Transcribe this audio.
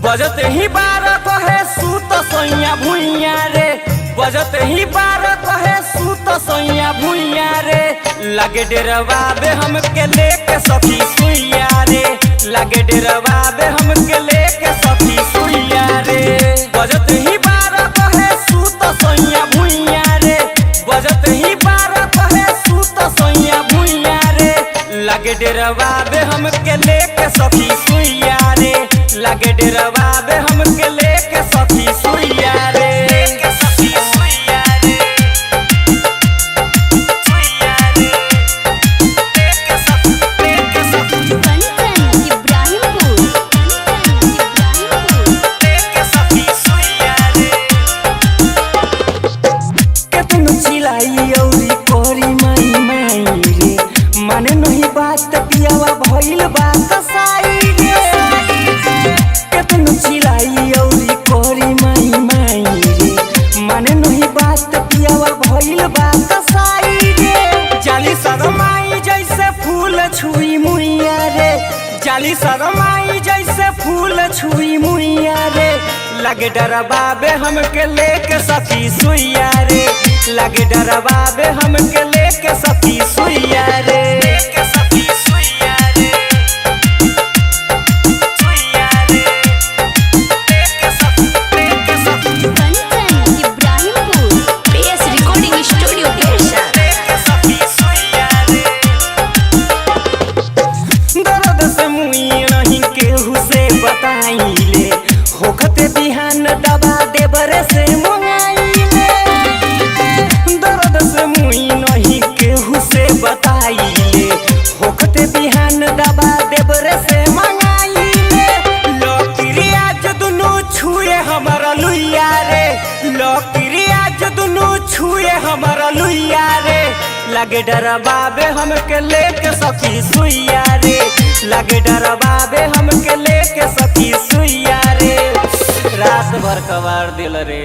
बजते ही 12 कहे सूत सोइया भुइया रे, बजते ही 12 कहे सूत सोइया भुइया रे। लगे डेरवाबे हमके लेके सखी सुइया रे, लगे डेरवाबे हमके लेके सखी सुइया रे। बजते ही 12 कहे सूत सोइया भुइया रे, बजते ही 12 कहे सूत सोइया भुइया रे। लगे डेरवाबे हमके लेके सखी सुइया रे, लगे डेरवाबे हमके लेके सखी सुइया रे, लेके सखी सुइया रे, सुइया रे, लेके सखी कंचन इब्राहिमपुर, लेके सखी सुइया रे। केतनो चिल्लाई औरी कोरी माई माई रे, माने नहीं बात पियावा भइल बा कसाई रे। केतनो चिल्लाई औरी कोरी माई माई रे, माने नहीं बात पियावा भइल बा कसाई रे। जाली शरमाई जैसे फूल छुई मुइया रे, जाली शरमाई जैसे फूल छुई मुइया रे। लगे डरवाबे हमके लेके सखी सुइया रे, लगे डरवाबे हमके लेके सखी सुइया रे, लेके सखी सुइया रे, सुइया रे, लेके सखी Kanchan Ibrahimpur, PS recording studio केशा। लेके सखी सुइया रे। दर्द से मुई नहीं केहू से बताइले, होखते बिहान दबा देबरे से मंगाइले। दर्द से मुई नहीं केहू से बताइले, होखते बिहान दबा देबरे से मंगाइले। लौकिरिया दुनु छुए हमारा लुइया रे, लौकिरिया दुनु छुए हमारा लुइया रे। लगे डरवाबे हमके लेके सखी सुइया रे, लगे डरवाबे हमके लेके सखी सुइया रे। रात भर कवार दिल रे।